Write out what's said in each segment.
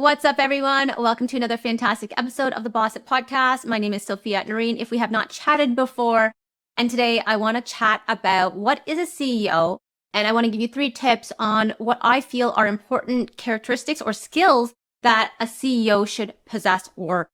What's up, everyone? Welcome to another fantastic episode of the Boss It Podcast. My name is Sophia Noreen, if we have not chatted before. And today I want to chat about what is a CEO. And I want to give you 3 tips on what I feel are important characteristics or skills that a CEO should possess or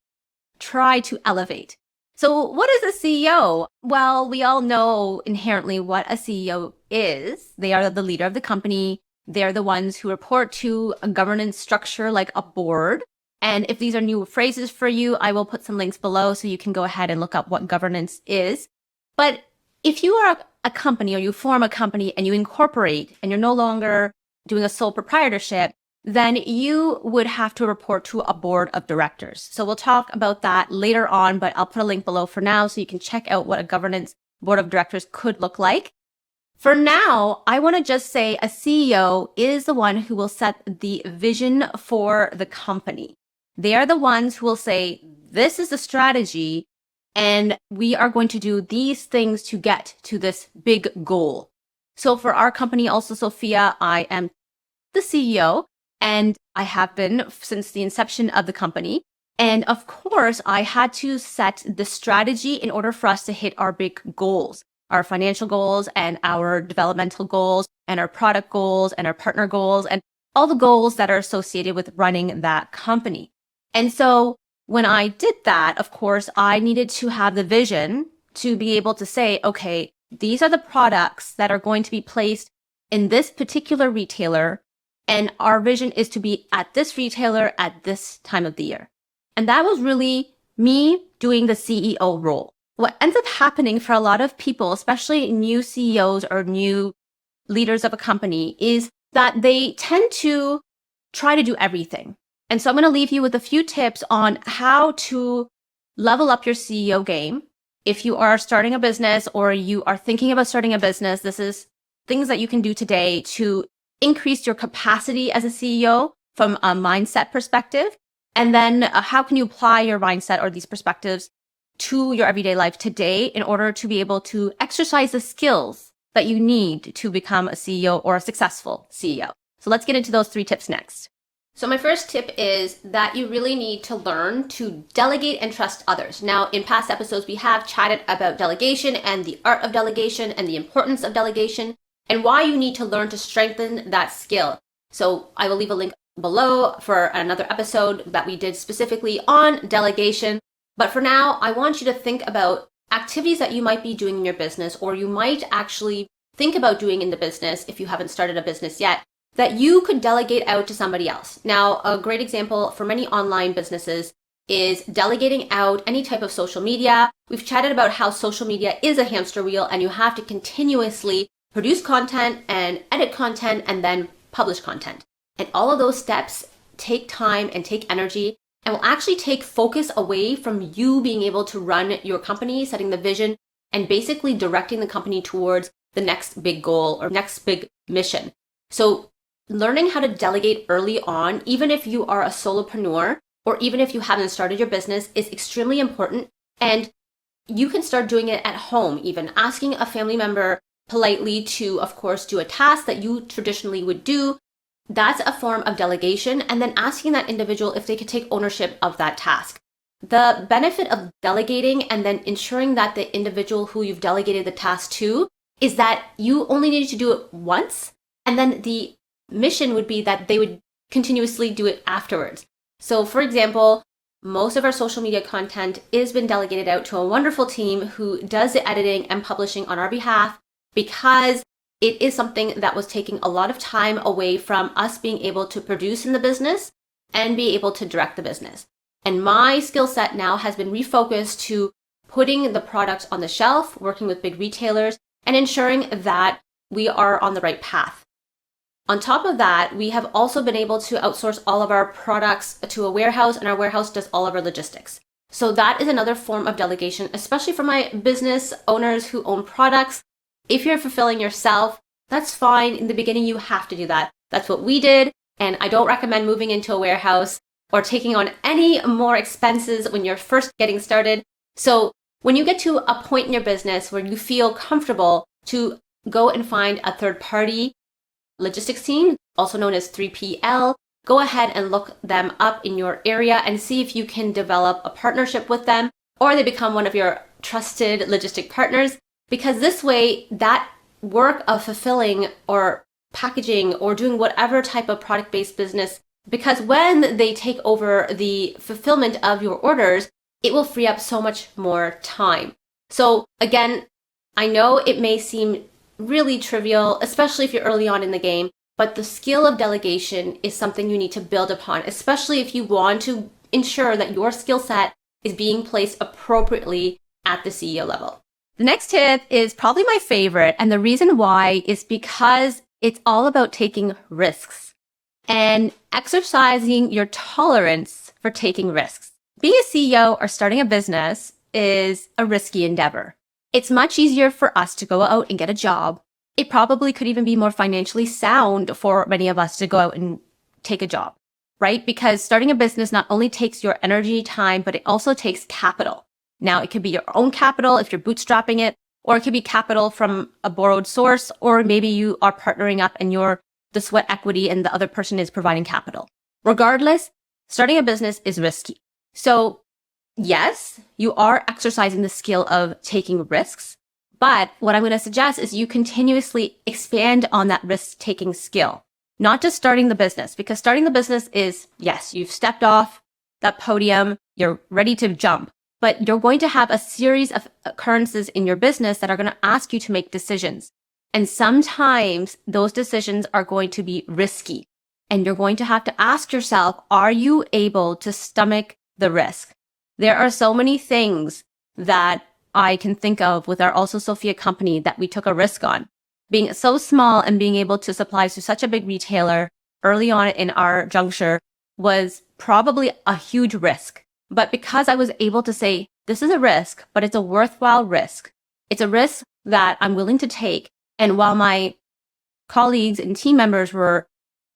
try to elevate. So what is a CEO? Well, we all know inherently what a CEO is. They are the leader of the company. They're the ones who report to a governance structure like a board. And if these are new phrases for you, I will put some links below so you can go ahead and look up what governance is. But if you are a company or you form a company and you incorporate and you're no longer doing a sole proprietorship, then you would have to report to a board of directors. So we'll talk about that later on, but I'll put a link below for now so you can check out what a governance board of directors could look like. For now, I want to just say a CEO is the one who will set the vision for the company. They are the ones who will say, this is the strategy, and we are going to do these things to get to this big goal. So for our company, Also Sophia, I am the CEO, and I have been since the inception of the company. And of course, I had to set the strategy in order for us to hit our big goals. Our financial goals and our developmental goals and our product goals and our partner goals and all the goals that are associated with running that company. And so when I did that, of course, I needed to have the vision to be able to say, okay, these are the products that are going to be placed in this particular retailer. And our vision is to be at this retailer at this time of the year. And that was really me doing the CEO role. What ends up happening for a lot of people, especially new CEOs or new leaders of a company, is that they tend to try to do everything. And so I'm going to leave you with a few tips on how to level up your CEO game. If you are starting a business or you are thinking about starting a business, this is things that you can do today to increase your capacity as a CEO from a mindset perspective. And then how can you apply your mindset or these perspectives to your everyday life today in order to be able to exercise the skills that you need to become a CEO or a successful CEO. So let's get into those 3 tips next. So my first tip is that you really need to learn to delegate and trust others. Now, in past episodes, we have chatted about delegation and the art of delegation and the importance of delegation and why you need to learn to strengthen that skill. So I will leave a link below for another episode that we did specifically on delegation. But for now, I want you to think about activities that you might be doing in your business, or you might actually think about doing in the business if you haven't started a business yet, that you could delegate out to somebody else. Now, a great example for many online businesses is delegating out any type of social media. We've chatted about how social media is a hamster wheel and you have to continuously produce content and edit content and then publish content. And all of those steps take time and take energy, and will actually take focus away from you being able to run your company, setting the vision, and basically directing the company towards the next big goal or next big mission. So learning how to delegate early on, even if you are a solopreneur or even if you haven't started your business, is extremely important. And you can start doing it at home, even asking a family member politely to, of course, do a task that you traditionally would do. That's a form of delegation, and then asking that individual if they could take ownership of that task. The benefit of delegating and then ensuring that the individual who you've delegated the task to is that you only need to do it once, and then the mission would be that they would continuously do it afterwards. So for example, most of our social media content has been delegated out to a wonderful team who does the editing and publishing on our behalf, because it is something that was taking a lot of time away from us being able to produce in the business and be able to direct the business. And my skill set now has been refocused to putting the products on the shelf, working with big retailers, and ensuring that we are on the right path. On top of that, we have also been able to outsource all of our products to a warehouse, and our warehouse does all of our logistics. So that is another form of delegation, especially for my business owners who own products. If you're fulfilling yourself, that's fine. In the beginning, you have to do that. That's what we did. And I don't recommend moving into a warehouse or taking on any more expenses when you're first getting started. So when you get to a point in your business where you feel comfortable to go and find a third-party logistics team, also known as 3PL, go ahead and look them up in your area and see if you can develop a partnership with them, or they become one of your trusted logistic partners, because this way that work of fulfilling or packaging or doing whatever type of product-based business, because when they take over the fulfillment of your orders, it will free up so much more time. So again, I know it may seem really trivial, especially if you're early on in the game, but the skill of delegation is something you need to build upon, especially if you want to ensure that your skill set is being placed appropriately at the CEO level. The next tip is probably my favorite, and the reason why is because it's all about taking risks and exercising your tolerance for taking risks. Being a CEO or starting a business is a risky endeavor. It's much easier for us to go out and get a job. It probably could even be more financially sound for many of us to go out and take a job, right? Because starting a business not only takes your energy, time, but it also takes capital. Now, it could be your own capital if you're bootstrapping it, or it could be capital from a borrowed source, or maybe you are partnering up and you're the sweat equity and the other person is providing capital. Regardless, starting a business is risky. So yes, you are exercising the skill of taking risks, but what I'm going to suggest is you continuously expand on that risk-taking skill, not just starting the business, because starting the business is, yes, you've stepped off that podium, you're ready to jump, but you're going to have a series of occurrences in your business that are going to ask you to make decisions. And sometimes those decisions are going to be risky, and you're going to have to ask yourself, are you able to stomach the risk? There are so many things that I can think of with our Also Sophia company that we took a risk on. Being so small and being able to supply to such a big retailer early on in our juncture was probably a huge risk. But because I was able to say, this is a risk, but it's a worthwhile risk. It's a risk that I'm willing to take. And while my colleagues and team members were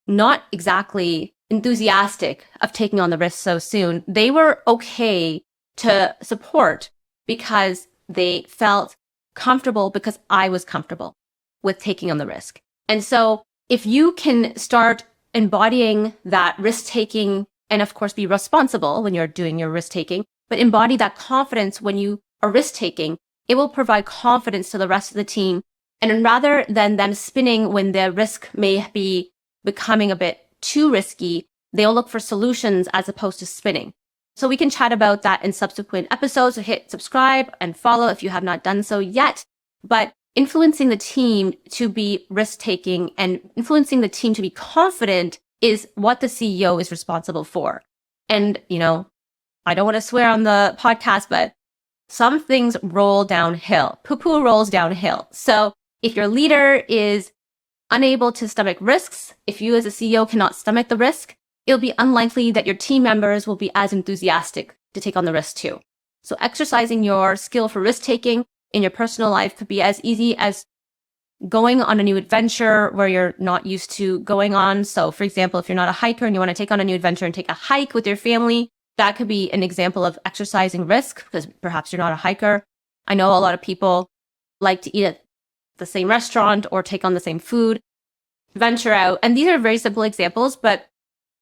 not exactly enthusiastic of taking on the risk so soon, they were okay to support because they felt comfortable because I was comfortable with taking on the risk. And so if you can start embodying that risk-taking and of course be responsible when you're doing your risk-taking, but embody that confidence when you are risk-taking, it will provide confidence to the rest of the team. And rather than them spinning when the risk may be becoming a bit too risky, they'll look for solutions as opposed to spinning. So we can chat about that in subsequent episodes. So hit subscribe and follow if you have not done so yet. But influencing the team to be risk-taking and influencing the team to be confident is what the CEO is responsible for. And, I don't want to swear on the podcast, but some things roll downhill. Poo-poo rolls downhill. So if your leader is unable to stomach risks, if you as a CEO cannot stomach the risk, it'll be unlikely that your team members will be as enthusiastic to take on the risk too. So exercising your skill for risk-taking in your personal life could be as easy as going on a new adventure where you're not used to going on. So for example, if you're not a hiker and you want to take on a new adventure and take a hike with your family, that could be an example of exercising risk because perhaps you're not a hiker. I know a lot of people like to eat at the same restaurant or take on the same food, venture out. And these are very simple examples, but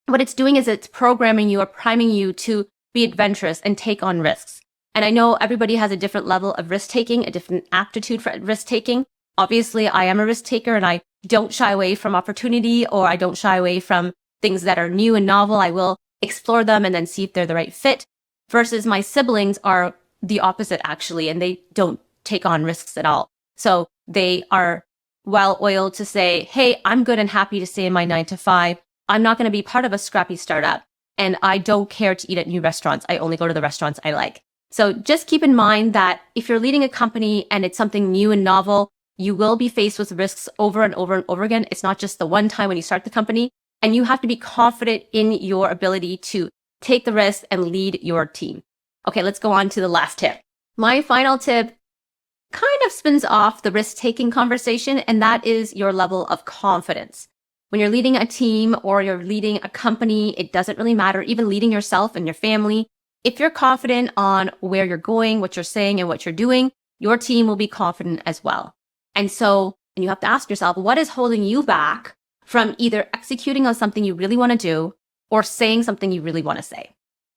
what it's doing is it's programming you or priming you to be adventurous and take on risks. And I know everybody has a different level of risk-taking, a different aptitude for risk-taking. Obviously, I am a risk-taker and I don't shy away from opportunity or I don't shy away from things that are new and novel. I will explore them and then see if they're the right fit. Versus my siblings are the opposite actually, and they don't take on risks at all. So they are well-oiled to say, hey, I'm good and happy to stay in my 9 to 5. I'm not going to be part of a scrappy startup. And I don't care to eat at new restaurants. I only go to the restaurants I like. So just keep in mind that if you're leading a company and it's something new and novel, you will be faced with risks over and over and over again. It's not just the one time when you start the company. And you have to be confident in your ability to take the risk and lead your team. Okay, let's go on to the last tip. My final tip kind of spins off the risk-taking conversation, and that is your level of confidence. When you're leading a team or you're leading a company, it doesn't really matter, even leading yourself and your family. If you're confident on where you're going, what you're saying, and what you're doing, your team will be confident as well. And so you have to ask yourself, what is holding you back from either executing on something you really want to do or saying something you really want to say.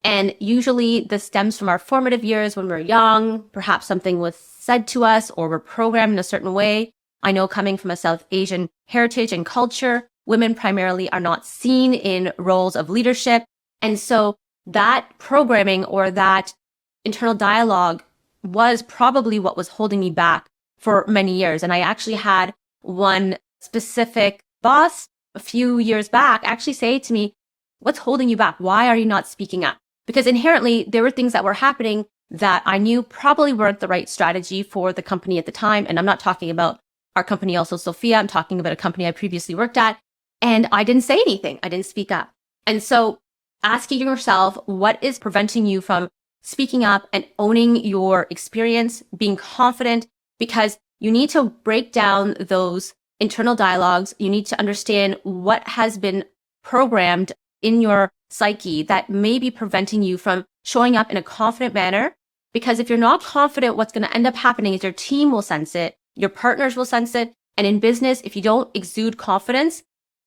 And usually this stems from our formative years when we're young. Perhaps something was said to us or we're programmed in a certain way. I know coming from a South Asian heritage and culture, women primarily are not seen in roles of leadership. And so that programming or that internal dialogue was probably what was holding me back for many years. And I actually had one specific boss a few years back actually say to me, "What's holding you back? Why are you not speaking up?" Because inherently there were things that were happening that I knew probably weren't the right strategy for the company at the time. And I'm not talking about our company, Also Sophia. I'm talking about a company I previously worked at. And I didn't say anything. I didn't speak up. And so asking yourself, what is preventing you from speaking up and owning your experience, being confident, because you need to break down those internal dialogues. You need to understand what has been programmed in your psyche that may be preventing you from showing up in a confident manner. Because if you're not confident, what's going to end up happening is your team will sense it, your partners will sense it. And in business, if you don't exude confidence,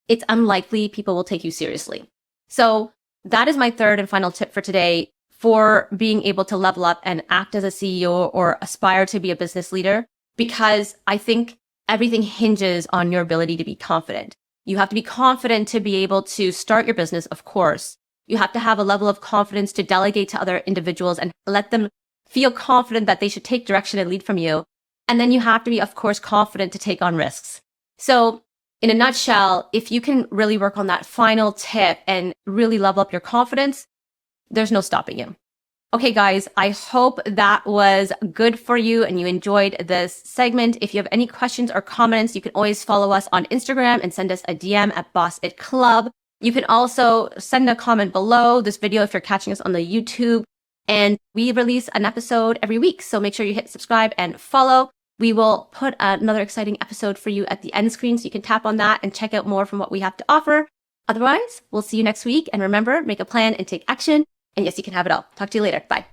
it's unlikely people will take you seriously. So that is my third and final tip for today for being able to level up and act as a CEO or aspire to be a business leader, because I think everything hinges on your ability to be confident. You have to be confident to be able to start your business, of course. You have to have a level of confidence to delegate to other individuals and let them feel confident that they should take direction and lead from you. And then you have to be, of course, confident to take on risks. So in a nutshell, if you can really work on that final tip and really level up your confidence, there's no stopping you. Okay, guys, I hope that was good for you and you enjoyed this segment. If you have any questions or comments, you can always follow us on Instagram and send us a DM at Boss It Club. You can also send a comment below this video if you're catching us on the YouTube. And we release an episode every week, so make sure you hit subscribe and follow. We will put another exciting episode for you at the end screen, so you can tap on that and check out more from what we have to offer. Otherwise, we'll see you next week. And remember, make a plan and take action. And yes, you can have it all. Talk to you later. Bye.